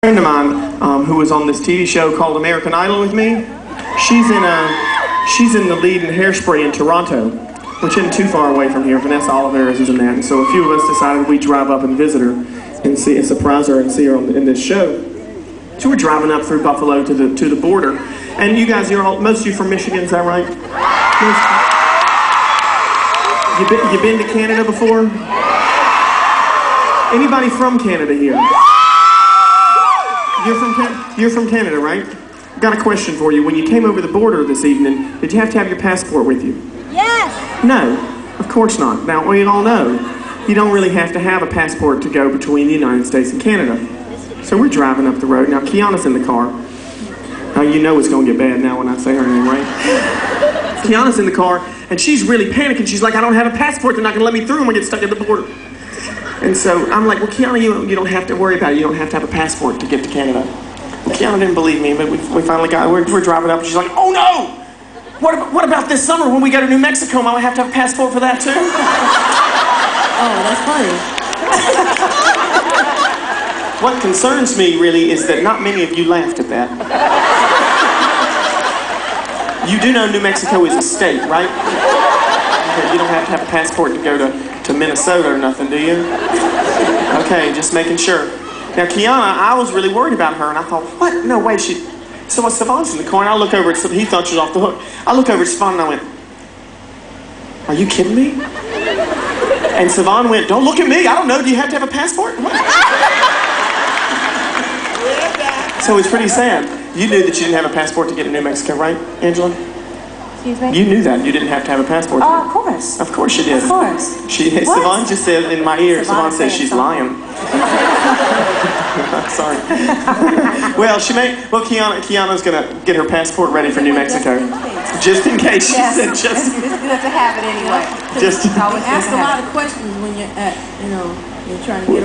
friend of mine who was on this TV show called American Idol with me. She's in the lead in Hairspray in Toronto, which isn't too far away from here. Vanessa Oliver is in that, and so a few of us decided we'd drive up and visit her and surprise her and see her in this show. So we're driving up through Buffalo to the border, and you guys, most of you from Michigan, is that right? You been to Canada before? Anybody from Canada here? You're from Canada, right? Got a question for you. When you came over the border this evening, did you have to have your passport with you? Yes. No, of course not. Now, we all know you don't really have to have a passport to go between the United States and Canada. So we're driving up the road. Now, Kiana's in the car. Now, you know it's going to get bad now when I say her name, right? Kiana's in the car, and she's really panicking. She's like, I don't have a passport. They're not going to let me through when we get stuck at the border. And so I'm like, well, Kiana, you don't have to worry about it. You don't have to have a passport to get to Canada. Well, Kiana didn't believe me, but we finally we're driving up, and she's like, oh no! What about this summer when we go to New Mexico? Am I have to have a passport for that too? Oh, that's funny. What concerns me really is that not many of you laughed at that. You do know New Mexico is a state, right? Okay, you don't have to have a passport to go to Minnesota or nothing, do you? Okay, just making sure. Now, Kiana, I was really worried about her, and I thought, what? No way, So Savon's in the car, and I look over at he thought she was off the hook. I look over at Savon, and I went, are you kidding me? And Savon went, don't look at me, I don't know, do you have to have a passport? So it's pretty sad. You knew that you didn't have a passport to get to New Mexico, right, Angela? Excuse me? You knew that. You didn't have to have a passport. Oh, of course. Of course you did. Of course. Savon just said in my ear, Savon says she's lying. Sorry. Well, Kiana's going to get her passport ready for New Mexico. Just in case. She said just. It's good to have it anyway. Just. I would ask a lot of questions when you're you're trying to get